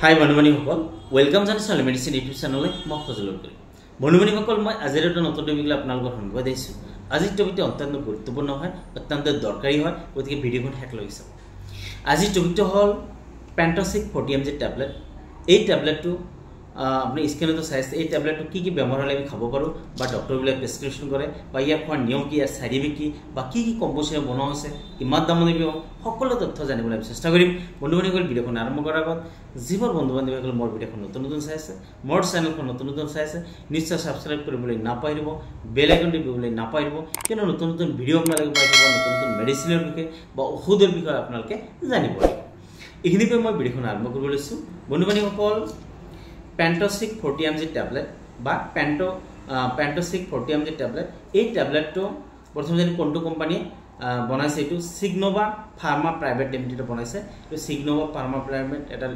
হাই বন্ধুবান্ধীসকল welcome জানিছো medicine YouTube চেনেললৈ মই ফজলুল কৰি বন্ধুবান্ধীসকল মই আজিৰ এটা নতুন টপিকলৈ আপোনালোকৰ সন্মুখত আহিছোঁ। আজিৰ টপিকটো অত্যন্ত গুৰুত্বপূৰ্ণ হয়, অত্যন্ত দৰকাৰী হয়, গতিকে ভিডিঅ'খন শেষ লৈ চাওক। আজিৰ টপিকটো হ'ল পেণ্ট'চিক 40 mg টেবলেট। এই টেবলেটটো আপুনি স্ক্ৰীনতো চাইছে। এই টেবলেটটো কি বেমাৰ হ'লে আমি খাব পাৰোঁ বা ডক্টৰবিলাকে প্ৰেছক্ৰিপশ্যন কৰে বা ইয়াৰ খোৱাৰ নিয়ম কি, ইয়াৰ ছাইড ইফেক্ট কি বা কি কম্প'জিশ্যন বনোৱা হৈছে, কিমান দাম লাগিব, সকলো তথ্য জানিবলৈ আমি চেষ্টা কৰিম। বন্ধুবান্ধীসকল ভিডিঅ'খন আৰম্ভ কৰাৰ আগত যিবোৰ বন্ধু-বান্ধৱীসকলে মোৰ ভিডিঅ'খন নতুন চাই আছে, মোৰ চেনেলখন নতুন চাই আছে, নিশ্চয় ছাবস্ক্ৰাইব কৰিবলৈ নাপাহৰিব, বেল আইকন টিপিবলৈ নাপাহৰিব, কিয়নো নতুন ভিডিঅ' আপোনালোকে পাই থাকিব, নতুন মেডিচিনৰ বিষয়ে বা ঔষধৰ বিষয়ে আপোনালোকে জানিব লাগিব। এইখিনিকৈ মই ভিডিঅ'খন আৰম্ভ কৰিব লৈছোঁ। বন্ধু-বান্ধৱীসকল পেণ্ট'চিক 40 mg টেবলেট বা পেণ্ট'চিক 40 mg টেবলেট, এই টেবলেটটো প্ৰথম যদি কোনটো কোম্পানীয়ে বনাইছে, এইটো চিগনোভা ফাৰ্মা প্ৰাইভেট লিমিটেডে বনাইছে। এইটো চিগনোভা ফাৰ্মা প্ৰাইভেট এটা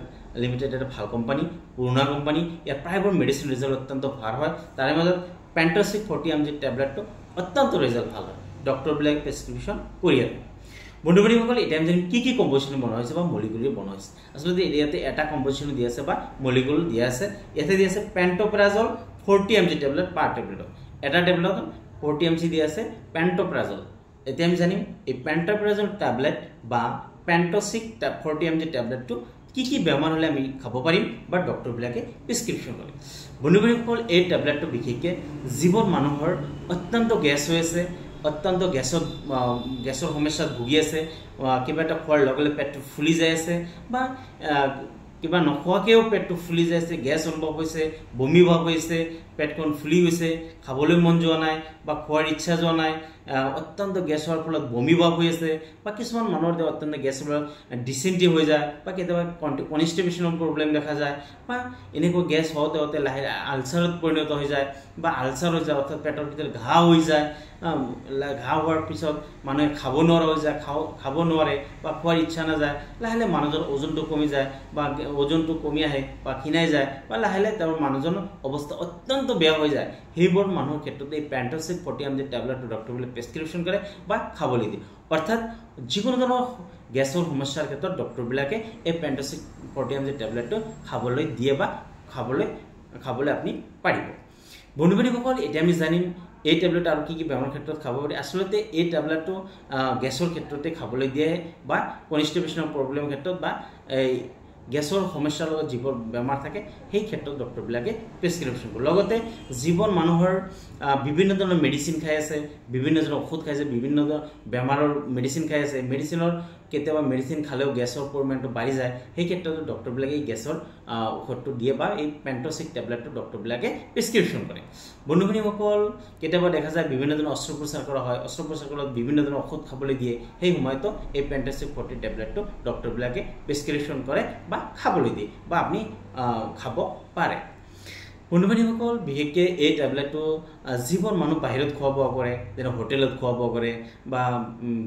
লিমিটেড এটা ভাল কোম্পানী, পুৰণা কোম্পানী। ইয়াৰ প্ৰায়বোৰ মেডিচিন ৰিজাল্ট অত্যন্ত ভাল হয়। তাৰে মাজত পেণ্ট'চিক 40 mg টেবলেটটো অত্যন্ত ৰিজাল্ট ভাল হয়, ডক্টৰবিলাকে প্ৰেছক্ৰিপশ্যন কৰি আছে। বন্ধু-বান্ধৱীসকল এতিয়া আমি জানিম কি কম্প'জিশ্যন বনোৱা হৈছে বা মলিকুলাৰ বনোৱা হৈছে। আচলতে ইয়াতে এটা কম্প'জিশ্যন দিয়া আছে বা মলিকুলাৰ দিয়া আছে। ইয়াতে দিয়া আছে পেণ্ট'প্ৰাজল 40 mg টেবলেট পাৰ টেবলেটত। এটা টেবলেটত 40 mg দিয়া আছে পেণ্ট'প্ৰাজল। এতিয়া আমি জানিম এই পেণ্ট'প্ৰাজল টেবলেট বা পেণ্ট'চিক 40 mg টেবলেটটো কি বেমাৰ হ'লে আমি খাব পাৰিম বা ডক্টৰবিলাকে প্ৰেছক্ৰিপশ্যন কৰে। বন্ধু-বান্ধৱীসকল এই টেবলেটটো বিশেষকৈ যিবোৰ মানুহৰ অত্যন্ত গেছ হৈ আছে, অত্যন্ত গেছৰ সমস্যাত ভুগি আছে, কিবা এটা খোৱাৰ লগে লগে পেটটো ফুলি যাই আছে বা কিবা নোখোৱাকৈও পেটটো ফুলি যাই আছে, গেছ অনুভৱ হৈছে, বমি ভাৱ হৈছে, পেটখন ফুলি গৈছে, খাবলৈ মন যোৱা নাই বা খোৱাৰ ইচ্ছা যোৱা নাই, অত্যন্ত গেছ হোৱাৰ ফলত বমি ভাৱ হৈ আছে বা কিছুমান মানুহৰ অত্যন্ত গেছ হোৱাৰ ডিচেণ্ট্ৰি হৈ যায় বা কেতিয়াবা কনষ্টিপেশ্যনৰ প্ৰব্লেম দেখা যায় বা এনেকৈ গেছ হওঁতে লাহে আলচাৰত পৰিণত হৈ যায় বা আলচাৰ হৈ যায়, অৰ্থাৎ পেটৰ ভিতৰত ঘাঁ হৈ যায়। ঘাঁ হোৱাৰ পিছত মানুহে খাব নোৱাৰা হৈ যায়, খাব নোৱাৰে বা খোৱাৰ ইচ্ছা নাযায়, লাহে লাহে মানুহজনৰ ওজনটো কমি যায় বা ওজনটো কমি আহে বা ক্ষীণাই যায় বা লাহে লাহে তেওঁৰ মানুহজনৰ অৱস্থা অত্যন্ত বেয়া হৈ যায়। সেইবোৰ মানুহৰ ক্ষেত্ৰত এই পেণ্ট'চিক 40 mg টেবলেটটো ডক্টৰবিলাকে প্ৰেছক্ৰিপশ্যন কৰে বা খাবলৈ দিয়ে। অৰ্থাৎ যিকোনো ধৰণৰ গেছৰ সমস্যাৰ ক্ষেত্ৰত ডক্টৰবিলাকে এই পেণ্ট'চিক 40 mg টেবলেটটো খাবলৈ দিয়ে বা খাবলৈ আপুনি পাৰিব। বন্ধু-বান্ধৱীসকল এতিয়া আমি জানিম এই টেবলেট আৰু কি বেমাৰৰ ক্ষেত্ৰত খাব পাৰি। আচলতে এই টেবলেটটো গেছৰ ক্ষেত্ৰতে খাবলৈ দিয়ে বা কনষ্টিপেশ্যনৰ প্ৰব্লেমৰ ক্ষেত্ৰত বা এই গেছৰ সমস্যাৰ লগত যিবোৰ বেমাৰ থাকে সেই ক্ষেত্ৰত ডক্টৰবিলাকে প্ৰেছক্ৰিপশ্যন কৰে। লগতে যিবোৰ মানুহৰ বিভিন্ন ধৰণৰ মেডিচিন খাই আছে, বিভিন্ন ধৰণৰ ঔষধ খাইছে, বিভিন্ন ধৰণৰ বেমাৰৰ মেডিচিন খাই আছে, মেডিচিনৰ কেতিয়াবা মেডিচিন খালেও গেছৰ পৰিমাণটো বাঢ়ি যায়, সেই ক্ষেত্ৰতো ডক্টৰবিলাকে এই গেছৰ ঔষধটো দিয়ে বা এই পেণ্ট'চিক টেবলেটটো ডক্টৰবিলাকে প্ৰেছক্ৰিপশ্যন কৰে। বন্ধু-বান্ধৱীসকল কেতিয়াবা দেখা যায় বিভিন্ন ধৰণৰ অস্ত্ৰোপচাৰ কৰা হয়, অস্ত্ৰোপচাৰ কৰাত বিভিন্ন ধৰণৰ ঔষধ খাবলৈ দিয়ে, সেই সময়তো এই পেণ্ট'চিক 40 টেবলেটটো ডক্টৰবিলাকে প্ৰেছক্ৰিপশ্যন কৰে বা খাবলৈ দিয়ে বা আপুনি খাব পাৰে। বন্ধু-বান্ধৱীসকল বিশেষকৈ এই টেবলেটটো যিবোৰ মানুহ বাহিৰত খোৱা বোৱা কৰে, যেনে হোটেলত খোৱা বোৱা কৰে বা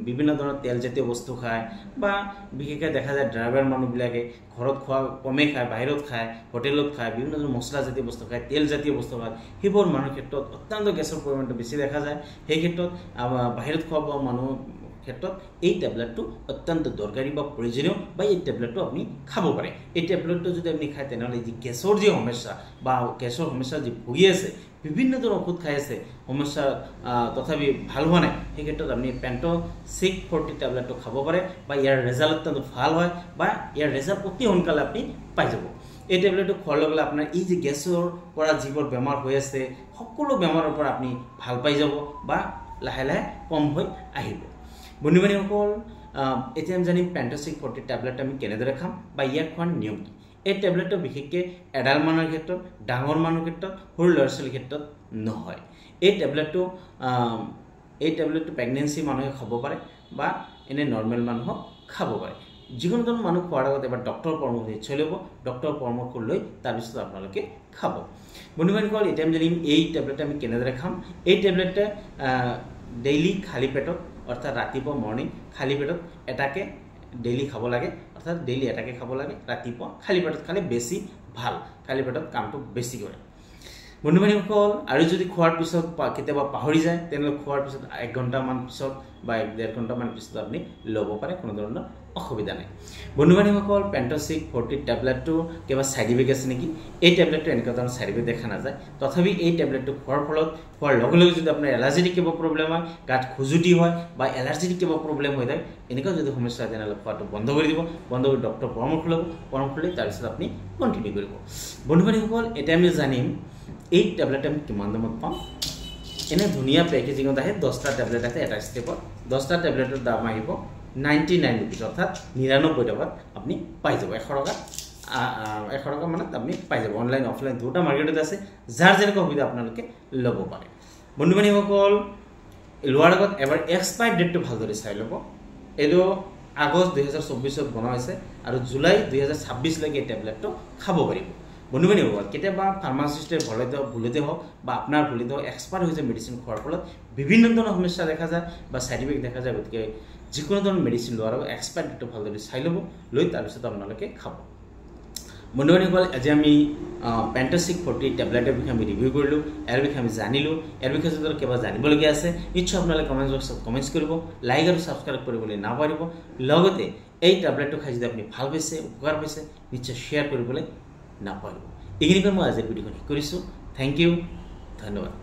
বিভিন্ন ধৰণৰ তেলজাতীয় বস্তু খায় বা বিশেষকৈ দেখা যায় ড্ৰাইভাৰ মানুহবিলাকে ঘৰত খোৱা কমেই খায়, বাহিৰত খায়, হোটেলত খায়, বিভিন্ন ধৰণৰ মছলাজাতীয় বস্তু খায়, তেলজাতীয় বস্তু খায়, সেইবোৰ মানুহৰ ক্ষেত্ৰত অত্যন্ত গেছৰ পৰিমাণটো বেছি দেখা যায়। সেই ক্ষেত্ৰত বাহিৰত খোৱা বোৱা মানুহৰ ক্ষেত্ৰত এই টেবলেটটো অত্যন্ত দৰকাৰী বা প্ৰয়োজনীয় বা এই টেবলেটটো আপুনি খাব পাৰে। এই টেবলেটটো যদি আপুনি খায় তেনেহ'লে যি গেছৰ যি সমস্যা বা গেছৰ সমস্যা যি ভুগি আছে, বিভিন্ন ধৰণৰ ঔষধ খাই আছে, সমস্যা তথাপি ভাল হোৱা নাই, সেই ক্ষেত্ৰত আপুনি পেণ্ট'চিক 40 টেবলেটটো খাব পাৰে বা ইয়াৰ ৰিজাল্ট অত্যন্ত ভাল হয় বা ইয়াৰ ৰিজাল্ট অতি সোনকালে আপুনি পাই যাব। এই টেবলেটটো খোৱাৰ লগে লগে আপোনাৰ এই যে গেছৰ পৰা যিবোৰ বেমাৰ হৈ আছে সকলো বেমাৰৰ পৰা আপুনি ভাল পাই যাব বা লাহে লাহে কম হৈ আহিব। বন্ধু-বান্ধৱীসকল এতিয়া আমি জানিম পেণ্ট'চিক 40 টেবলেট আমি কেনেদৰে খাম বা ইয়াক খোৱাৰ নিয়ম কি। এই টেবলেটটো বিশেষকৈ এডাল্ট মানুহৰ ক্ষেত্ৰত, ডাঙৰ মানুহৰ ক্ষেত্ৰত, সৰু ল'ৰা ছোৱালীৰ ক্ষেত্ৰত নহয়। এই টেবলেটটো প্ৰেগনেঞ্চি মানুহে খাব পাৰে বা এনে নৰ্মেল মানুহক খাব পাৰে। যিকোনো ধৰণৰ মানুহ খোৱাৰ আগত এবাৰ ডক্টৰৰ পৰামৰ্শ নিশ্চয় ল'ব, ডক্টৰৰ পৰামৰ্শ লৈ তাৰপিছত আপোনালোকে খাব। বন্ধু-বান্ধৱীসকল এতিয়া আমি জানিম এই টেবলেট আমি কেনেদৰে খাম। এই টেবলেটে ডেইলি খালী পেটত, অৰ্থাৎ ৰাতিপুৱা মৰ্ণিং খালী পেটত এটাকে ডেইলি খাব লাগে, অৰ্থাৎ ডেইলি এটাকে খাব লাগে। ৰাতিপুৱা খালী পেটত খালে বেছি ভাল, খালী পেটত কামটো বেছি কৰে। বন্ধু-বান্ধৱীসকল আৰু যদি খোৱাৰ পিছত কেতিয়াবা পাহৰি যায় তেনেহ'লে খোৱাৰ পিছত 1 ঘণ্টামান পিছত বা 1.5 ঘণ্টামান পিছত আপুনি ল'ব পাৰে, কোনো ধৰণৰ অসুবিধা নাই বন্ধু বান্ধৱীসকল পেণ্টচিক 40 টেবলেটটো কিবা সাইড ইফেক্ট আছে নেকি এই টেবলেটটো এনেকুৱা ধৰণৰ সাইড ইফেক্ট দেখা নাযায় তথাপি এই টেবলেটটো খোৱাৰ ফলত খোৱাৰ লগে লগে যদি আপোনাৰ এলাৰ্জিটিক কিবা প্ৰব্লেম হয় গাত খুজুটি হয় বা এলাৰ্জিটিক কিবা প্ৰব্লেম হৈ যায় এনেকুৱা যদি সমস্যা হয় তেনেহ'লে খোৱাটো বন্ধ কৰি দিব বন্ধ কৰি ডক্টৰ পৰামৰ্শ ল'ব পৰামৰ্শ লৈ তাৰপিছত আপুনি কণ্টিনিউ কৰিব বন্ধু বান্ধৱীসকল এতিয়া আমি জানিম এই টেবলেট আমি কিমান দামত পাম এনে ধুনীয়া পেকেজিঙত আহে 10টা টেবলেট আছে এটা ষ্টেপত 10টা টেবলেটৰ দাম আহিব 99 रुपीस अर्थात 99 টাকাত আপনি পাই যাব 100 টাকা মানে আপনি পাই যাব অনলাইন অফলাইন দুটা মার্কেটত আছে যার যেরকম সুবিধা আপোনালোকে লব পারে বন্ধু বান্ধৱীসকল লোৱাৰ আগত এবাৰ এক্সপায়াৰ ডেটটো ভালদৰে চাই ল'ব এটো আগষ্ট 2024 ত বনোৱা হৈছে আৰু জুলাই 2026 লৈকে টেবলেটটো খাব পাৰিব বন্ধু বান্ধৱীসকল কেতিয়াবা ফাৰ্মাচিষ্টৰ ভুলতে হওক বা আপোনাৰ ভুলতে হওক এক্সপায়াৰ হৈ যায় মেডিচিন খোৱাৰ ফলত বিভিন্ন ধৰণৰ সমস্যা দেখা যায় বা সাইড ইফেক্ট দেখা যায় গতিকে যিকোনো ধৰণৰ মেডিচিন লোৱাৰ আগত এক্সপায়াৰ ডেটটো ভালদৰে চাই ল'ব লৈ তাৰপিছত আপোনালোকে খাব বন্ধু বান্ধৱীসকল আজি আমি পেণ্টচিক 40 টেবলেটৰ বিষয়ে আমি ৰিভিউ কৰিলোঁ ইয়াৰ বিষয়ে আমি জানিলোঁ ইয়াৰ বিষয়ে যদি কিবা জানিবলগীয়া আছে নিশ্চয় আপোনালোকে কমেণ্ট বক্সত কমেণ্টছ কৰিব লাইক আৰু ছাবস্ক্ৰাইব কৰিবলৈ নাপাহৰিব লগতে এই টেবলেটটো খাই যদি আপুনি ভাল পাইছে উপকাৰ পাইছে নিশ্চয় শ্বেয়াৰ কৰিবলৈ নাপাহৰিব এইখিনি মই আজিৰ ভিডিঅ'খন শেষ কৰিছোঁ থেংক ইউ ধন্যবাদ